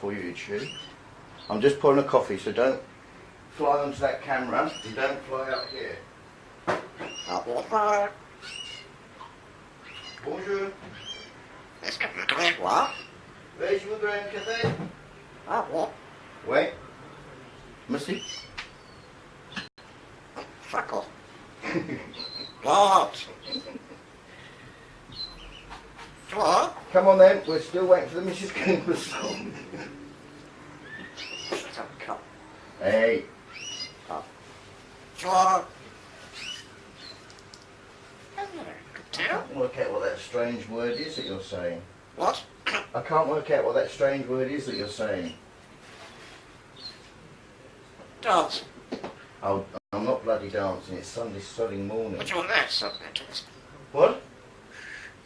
for you to chew. I'm just pouring a coffee, so don't fly onto that camera and don't fly up here. Bonjour. Est-ce que vous voudrez voir? Oui, je voudrais un café. Ah bon? Oui. Merci. Fuck off. What? What? Come on then, we're still waiting for the Mrs. Cooper song. Shut up, cunt. Hey. What? I can't work out what that strange word is that you're saying. What? I can't work out what that strange word is that you're saying. Dance. Oh, I'm not bloody dancing, it's Sunday sodding morning. What's your next subject? What?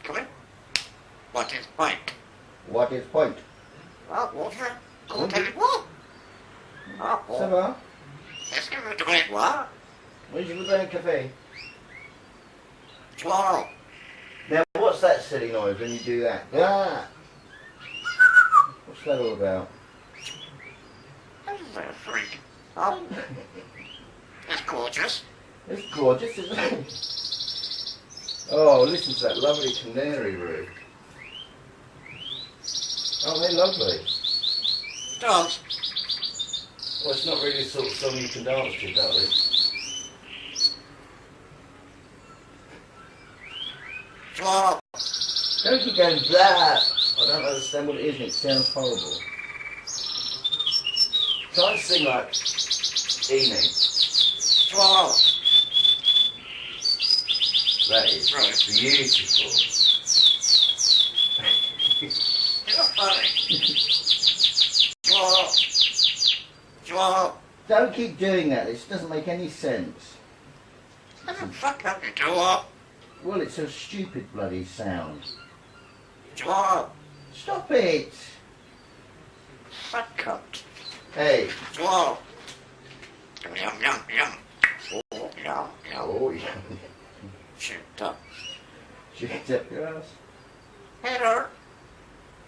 Come in. What is point? What is point? Ah, water. Comptez-vous? Ah Ça bon? va? Est-ce que vous voudrez voir? Oui, je voudrais un café. Tomorrow. Now, what's that silly noise when you do that? Ah! What's that all about? This is a freak. Oh. It's gorgeous. It's gorgeous, isn't it? Oh, listen to that lovely canary roo. Oh, they're lovely. Dance. Well, it's not really the sort of song you can dance to, darling. Tomorrow. Don't keep going blah! I don't understand what it is and it sounds horrible. Try and sing like Amy. Tomorrow. That is Right. beautiful. You're funny. Tomorrow. Tomorrow. Don't keep doing that, this doesn't make any sense. Fuck up your door. Well, it's a stupid bloody sound. Tomorrow. Stop it! Fuck cunt. Hey. Tomorrow. Yum, yum, yum. Oh, yum, yum. Oh, yeah. Shut up. Shit up your ass. Hello.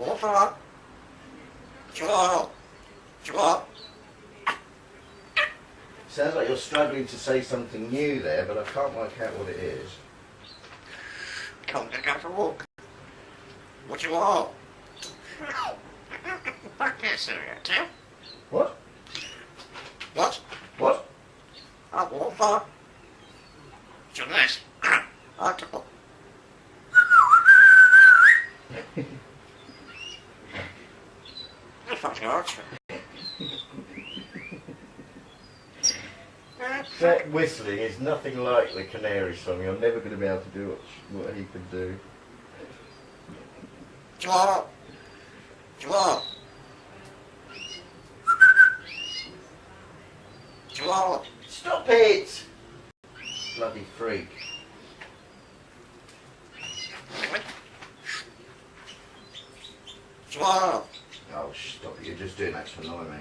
Over. Tomorrow. Tomorrow. Sounds like you're struggling to say something new there, but I can't work out what it is. Come to go for a walk. What you want? Fuck this area, too. What? What? What? I walk for. What's your next? Article. The fucking archer. That whistling is nothing like the canary song. You're never going to be able to do what he could do. Tomorrow. Tomorrow. Tomorrow. Stop it! Bloody freak. Tomorrow. Oh, stop it. You're just doing that to annoy me.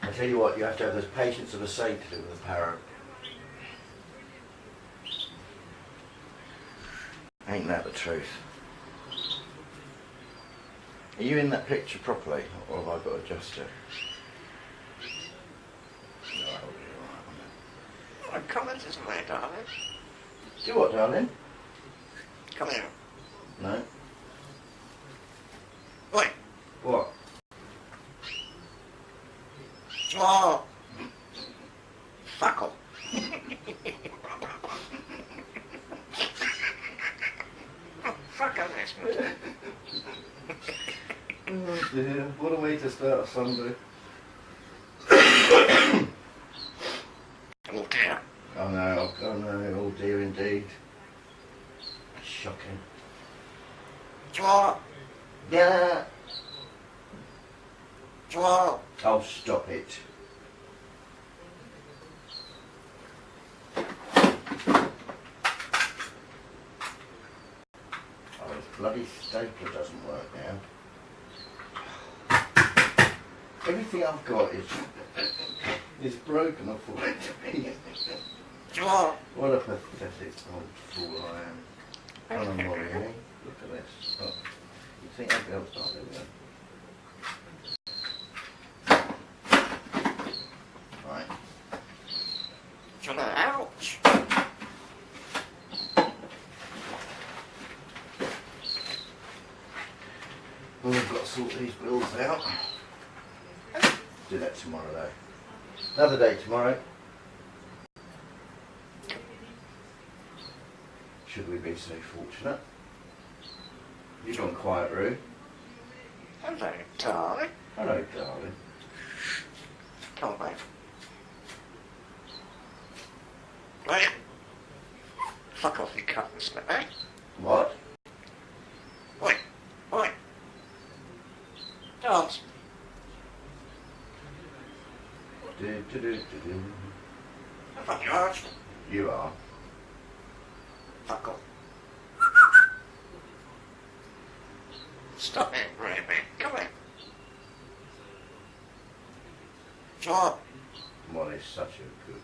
I tell you what, you have to have the patience of a saint to do with a parrot. Ain't that the truth? Are you in that picture properly, or have I got to adjust it? No, that'll be alright, What comment is made, darling? do what, darling? Come here. No? Wait. What? Tomorrow. Fuck off. Fuck off this. Oh dear, what a way to start a Sunday. Oh dear. Oh no, oh dear indeed. Shocking. Tomorrow. Yeah. Tomorrow. Oh, stop it. Oh, this bloody stapler doesn't work now. Everything I've got is broken. I thought it to be. Tomorrow. What a pathetic old fool I am. Come on, Molly, eh? Look at this. Oh, you think I'd be able to start doing that? Well, we've got to sort these bills out. Do that tomorrow though. Another day tomorrow. Should we be so fortunate? You've gone quiet, Roo. Hello, darling. Hello, darling. Come on, mate. Right. Fuck off, you cunt and slip, eh? What? Oi, oi. Dance. Do. Up on your arse. You are. Fuck off. Stop it, Remy. Come here. Come on. Molly's such a good